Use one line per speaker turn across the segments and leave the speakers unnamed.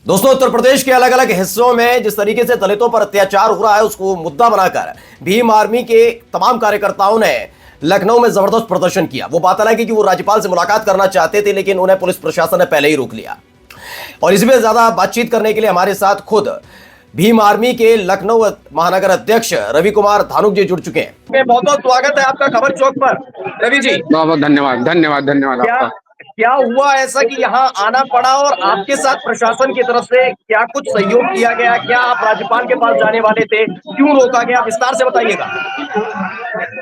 दोस्तों, उत्तर प्रदेश के अलग अलग हिस्सों में जिस तरीके से दलितों पर अत्याचार हो रहा है उसको मुद्दा बनाकर भीम आर्मी के तमाम कार्यकर्ताओं ने लखनऊ में जबरदस्त प्रदर्शन किया। वो बात अलग है कि वो राज्यपाल से मुलाकात करना चाहते थे, लेकिन उन्हें पुलिस प्रशासन ने पहले ही रोक लिया। और इसमें ज्यादा बातचीत करने के लिए हमारे साथ खुद भीम आर्मी के लखनऊ महानगर अध्यक्ष रवि कुमार धानुक जी जुड़ चुके हैं। बहुत बहुत स्वागत है आपका खबर चौक पर, रवि जी।
बहुत बहुत धन्यवाद धन्यवाद धन्यवाद आपका।
क्या हुआ ऐसा कि यहाँ आना पड़ा और आपके साथ प्रशासन की तरफ से क्या कुछ सहयोग किया गया? क्या आप राज्यपाल के पास जाने वाले थे, क्यों रोका गया? विस्तार से बताइएगा।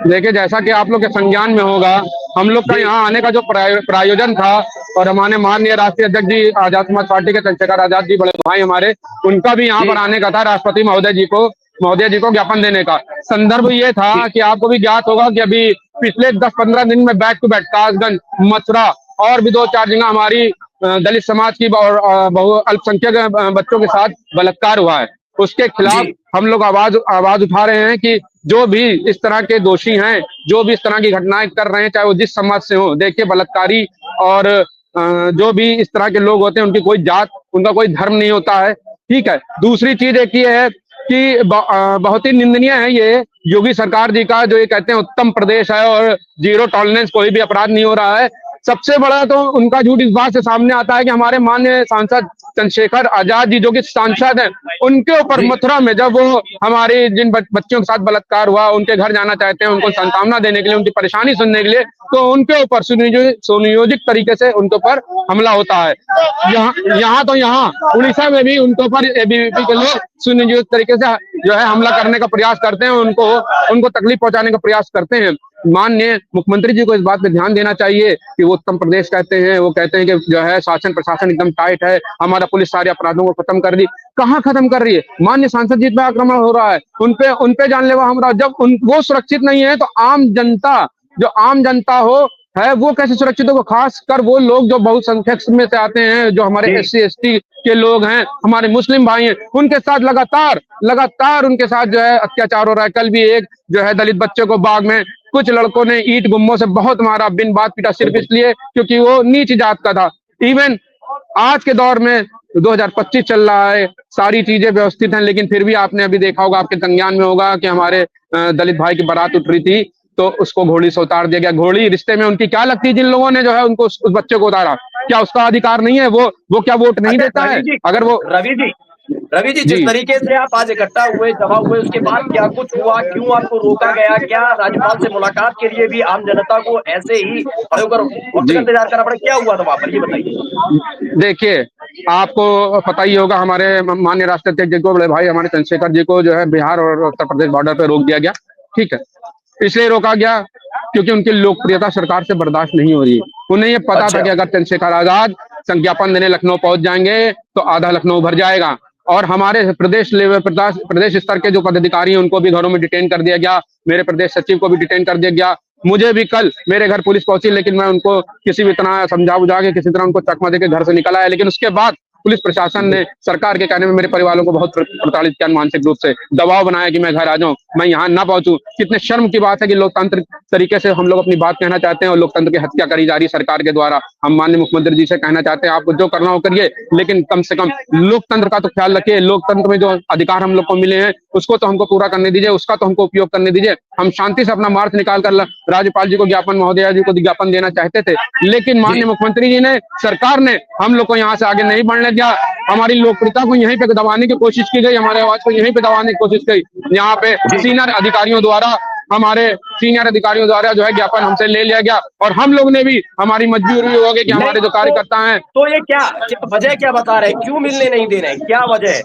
देखिए, जैसा कि आप लोग के संज्ञान में होगा, हम लोग का यहाँ आने का जो प्रायोजन था और हमारे माननीय राष्ट्रीय अध्यक्ष जी आजाद समाज पार्टी के चंद्रशेखर आजाद जी, बड़े भाई हमारे, उनका भी यहाँ पर आने का था। राष्ट्रपति महोदय जी को ज्ञापन देने का संदर्भ ये था कि आपको भी ज्ञात होगा कि अभी पिछले 10-15 दिन में back to back Kasganj, Mathura और भी 2-4 जगह हमारी दलित समाज की और अल्पसंख्यक बच्चों के साथ बलात्कार हुआ है। उसके खिलाफ हम लोग आवाज उठा रहे हैं कि जो भी इस तरह के दोषी हैं, जो भी इस तरह की घटनाएं कर रहे हैं, चाहे वो जिस समाज से हो, देखिए बलात्कारी और जो भी इस तरह के लोग होते हैं, उनकी कोई जात, उनका कोई धर्म नहीं होता है। ठीक है। दूसरी चीज एक ये है कि बहुत ही निंदनीय है ये योगी सरकार जी का, जो ये कहते हैं उत्तम प्रदेश है और जीरो टॉलरेंस, कोई भी अपराध नहीं हो रहा है। सबसे बड़ा तो उनका झूठ इस बात से सामने आता है कि हमारे माननीय सांसद चंद्रशेखर आजाद जी, जो कि सांसद हैं, उनके ऊपर मथुरा में जब वो हमारे जिन बच्चों के साथ बलात्कार हुआ, उनके घर जाना चाहते हैं, उनको सांत्वना देने के लिए, उनकी परेशानी सुनने के लिए, तो उनके ऊपर सुनियोजित तरीके से उनके ऊपर हमला होता है। यहाँ उड़ीसा में भी उनके ऊपर एबीवीपी के लोग सुनियोजित तरीके से जो है हमला करने का प्रयास करते हैं, उनको तकलीफ पहुंचाने का प्रयास करते हैं। माननीय मुख्यमंत्री जी को इस बात पे ध्यान देना चाहिए कि वो उत्तम प्रदेश कहते हैं, वो कहते हैं कि जो है शासन प्रशासन एकदम टाइट है, हमारा पुलिस सारे अपराधों को खत्म कर दी। कहाँ खत्म कर रही है? माननीय सांसद जी पे आक्रमण हो रहा है, उनपे जानलेवा हमला। जब वो सुरक्षित नहीं है तो आम जनता हो है वो कैसे सुरक्षित होगा? खास कर वो लोग जो बहुसंख्यक में से आते हैं, जो हमारे SC ST के लोग हैं, हमारे मुस्लिम भाई हैं, उनके साथ लगातार उनके साथ जो है अत्याचार हो रहा है। कल भी एक जो है दलित बच्चे को बाग में कुछ लड़कों ने ईंट गुम्मों से बहुत मारा, बिन बात पीटा, सिर्फ इसलिए क्योंकि वो नीच जात का था। इवन आज के दौर में 2025 चल रहा है, सारी चीजें व्यवस्थित हैं, लेकिन फिर भी आपने अभी देखा होगा, आपके संज्ञान में होगा कि हमारे दलित भाई की बारात उठ रही थी, तो उसको घोड़ी से उतार दिया गया। घोड़ी रिश्ते में उनकी क्या लगती है? जिन लोगों ने जो है उनको उस बच्चे को उतारा, क्या उसका अधिकार नहीं है? वो क्या वोट नहीं देता है? अगर वो
रवि जी, जिस तरीके से आप आज इकट्ठा हुए, जमा हुए, उसके बाद क्या कुछ हुआ? क्यों आपको रोका गया? क्या राज्यपाल से मुलाकात के लिए भी आम जनता को ऐसे ही खड़े होकर वक्त का इंतजार करना पड़ा? क्या हुआ था वहां पर, ये बताइए।
देखिए, आपको पता ही होगा, हमारे माननीय राष्ट्रीय अध्यक्ष जी को, बड़े भाई हमारे चंद्रशेखर जी को जो है बिहार और उत्तर प्रदेश बॉर्डर पे रोक दिया गया। ठीक है। इसलिए रोका गया क्योंकि उनकी लोकप्रियता सरकार से बर्दाश्त नहीं हो रही। उन्हें ये पता था कि अगर चंद्रशेखर आजाद ज्ञापन देने लखनऊ पहुंच जाएंगे तो आधा लखनऊ भर जाएगा। और हमारे प्रदेश स्तर के जो पदाधिकारी हैं, उनको भी घरों में डिटेन कर दिया गया। मेरे प्रदेश सचिव को भी डिटेन कर दिया गया। मुझे भी कल मेरे घर पुलिस पहुंची, लेकिन मैं उनको किसी भी तरह समझा बुझा के, किसी तरह उनको चकमा देके घर से निकल आया। लेकिन उसके बाद पुलिस प्रशासन ने सरकार के कहने में मेरे परिवार को बहुत प्रताड़ित किया, मानसिक रूप से दबाव बनाया कि मैं घर आ जाऊं, मैं यहाँ ना पहुंचूं। कितने शर्म की बात है कि लोकतांत्रिक तरीके से हम लोग अपनी बात कहना चाहते हैं और लोकतंत्र की हत्या करी जा रही है सरकार के द्वारा। हम माननीय मुख्यमंत्री जी से कहना चाहते हैं, आपको जो करना हो करिए, लेकिन कम से कम लोकतंत्र का तो ख्याल रखिए। लोकतंत्र में जो अधिकार हम लोग को मिले हैं उसको तो हमको पूरा करने दीजिए, उसका तो हमको उपयोग करने दीजिए। हम शांति से अपना मार्च निकाल कर राज्यपाल जी को महोदया जी को ज्ञापन देना चाहते थे, लेकिन माननीय मुख्यमंत्री जी ने, सरकार ने हम लोग को यहाँ से आगे नहीं बढ़ने दिया। हमारी लोकप्रियता को यहीं पे दबाने की कोशिश की गई, हमारे आवाज को यहीं पे दबाने की कोशिश की। यहाँ पे हमारे सीनियर अधिकारियों द्वारा जो है ज्ञापन हमसे ले लिया गया और हम लोग ने भी, हमारी मजबूरी हो गई कि हमारे जो कार्यकर्ता हैं।
तो ये क्या वजह क्या बता रहे हैं? क्यों मिलने नहीं दे रहे हैं? क्या वजह है?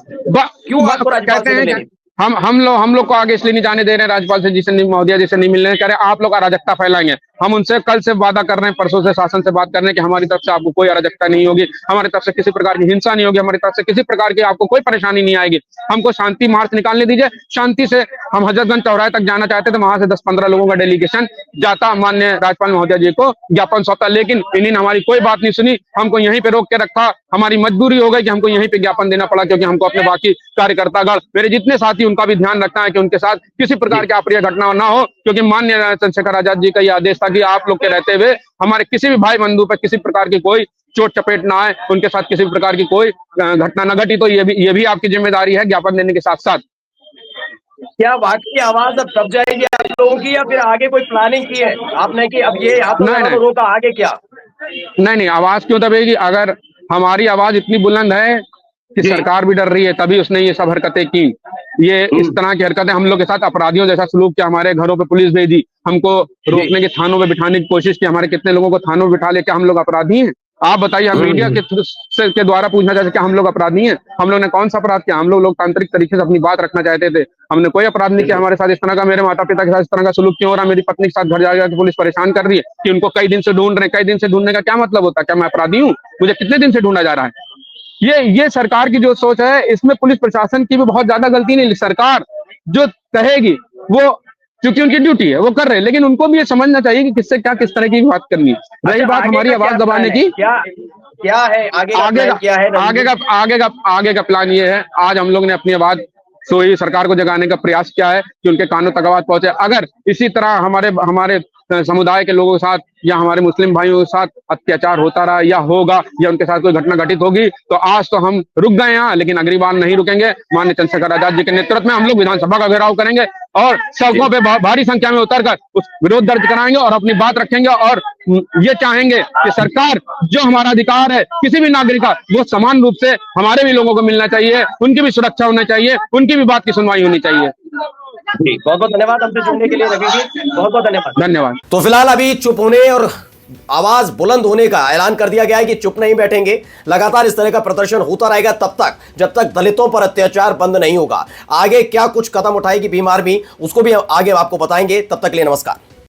क्यों आपको राज्यपाल से मिलने नहीं?
हम लोग को आगे इसलिए नहीं जाने दे रहे हैं, राज्यपाल से जी से महोदया जी से नहीं मिलने कह रहे, आप लोग अराजकता फैलाएंगे। हम उनसे कल से वादा कर रहे हैं, परसों से शासन से बात कर रहे हैं कि हमारी तरफ से आपको कोई अराजकता नहीं होगी, हमारी तरफ से किसी प्रकार की हिंसा नहीं होगी, हमारी तरफ से किसी प्रकार की आपको कोई परेशानी नहीं आएगी। हमको शांति मार्च निकालने दीजिए। शांति से हम हजरतगंज चौराहे तक जाना चाहते थे, वहां से 10-15 लोगों का डेलीगेशन जाता, माननीय राज्यपाल महोदया जी को ज्ञापन सौंपता, लेकिन इन्हीं ने हमारी कोई बात नहीं सुनी, हमको यहीं पे रोक के रखा। हमारी मजबूरी हो गई कि हमको यहीं पे ज्ञापन देना पड़ा, क्योंकि हमको अपने बाकी कार्यकर्तागण, मेरे जितने साथी, उनका भी ध्यान रखना है कि उनके साथ किसी प्रकार की अप्रिय घटना ना हो, क्योंकि माननीय चंद्रशेखर आजाद जी का यह आदेश था ताकि आप लोग के रहते हुए हमारे किसी भी भाई बंधु पर किसी प्रकार की कोई चोट चपेट ना आए, उनके साथ किसी भी प्रकार की कोई घटना न घटी। तो ये भी आपकी जिम्मेदारी है ज्ञापन देने के साथ साथ।
क्या वाकई आवाज अब दब जाएगी आप लोगों की, या फिर आगे कोई प्लानिंग की है आपने कि अब ये हाथों तो रोका, आगे क्या?
नहीं, आवाज क्यों दबेगी? अगर हमारी आवाज इतनी बुलंद है कि सरकार भी डर रही है, तभी उसने ये सब हरकतें की। ये इस तरह की हरकतें हम लोग के साथ अपराधियों जैसा सलूक किया, हमारे घरों पे पुलिस भेजी, हमको रोकने की, थानों में बिठाने की कोशिश की, हमारे कितने लोगों को थानों में बिठा ले। क्या हम लोग अपराधी हैं? आप बताइए। हम मीडिया के द्वारा पूछना चाहते क्या हम लोग अपराधी हैं? हम लोग ने कौन सा अपराध किया? हम लोग लोकतांत्रिक तरीके से अपनी बात रखना चाहते थे, हमने कोई अपराध नहीं किया। हमारे साथ इस तरह का, मेरे माता पिता के साथ इस तरह का सलूक क्यों हो रहा है? मेरी पत्नी के साथ घर जाकर पुलिस परेशान कर रही है कि उनको कई दिन से ढूंढ रहे हैं। कई दिन से ढूंढने का क्या मतलब होता है? क्या मैं अपराधी हूँ? मुझे कितने दिन से ढूंढा जा रहा है? ये सरकार की जो सोच है, इसमें पुलिस प्रशासन की भी बहुत ज्यादा गलती नहीं। सरकार जो कहेगी वो, क्योंकि उनकी ड्यूटी है, वो कर रहे हैं, लेकिन उनको भी ये समझना चाहिए कि किससे क्या, किस तरह की बात करनी है। रही बात हमारी आवाज दबाने की,
क्या है
आगे का प्लान ये है। आज हम लोग ने अपनी आवाज सरकार को जगाने का प्रयास किया है कि उनके कानों तक आवाज पहुंचे। अगर इसी तरह हमारे समुदाय के लोगों के साथ या हमारे मुस्लिम भाइयों के साथ अत्याचार होता रहा या होगा, या उनके साथ कोई घटना घटित होगी, तो आज तो हम रुक गए यहाँ, लेकिन अगली बार नहीं रुकेंगे। माननीय चंद्रशेखर आजाद जी के नेतृत्व में हम लोग विधानसभा का घेराव करेंगे और सड़कों पे भारी संख्या में उतरकर उस विरोध दर्ज कराएंगे और अपनी बात रखेंगे। और ये चाहेंगे कि सरकार, जो हमारा अधिकार है किसी भी नागरिक का, वो समान रूप से हमारे भी लोगों को मिलना चाहिए, उनकी भी सुरक्षा होनी चाहिए, उनकी भी बात की सुनवाई होनी चाहिए।
जी, बहुत बहुत धन्यवाद हमसे जुड़ने के लिए रवि जी, बहुत बहुत
धन्यवाद।
तो फिलहाल अभी चुप होने और आवाज बुलंद होने का ऐलान कर दिया गया है कि चुप नहीं बैठेंगे, लगातार इस तरह का प्रदर्शन होता रहेगा तब तक जब तक दलितों पर अत्याचार बंद नहीं होगा। आगे क्या कुछ कदम उठाएगी भीम आर्मी, उसको भी आगे आपको बताएंगे। तब तक के लिए नमस्कार।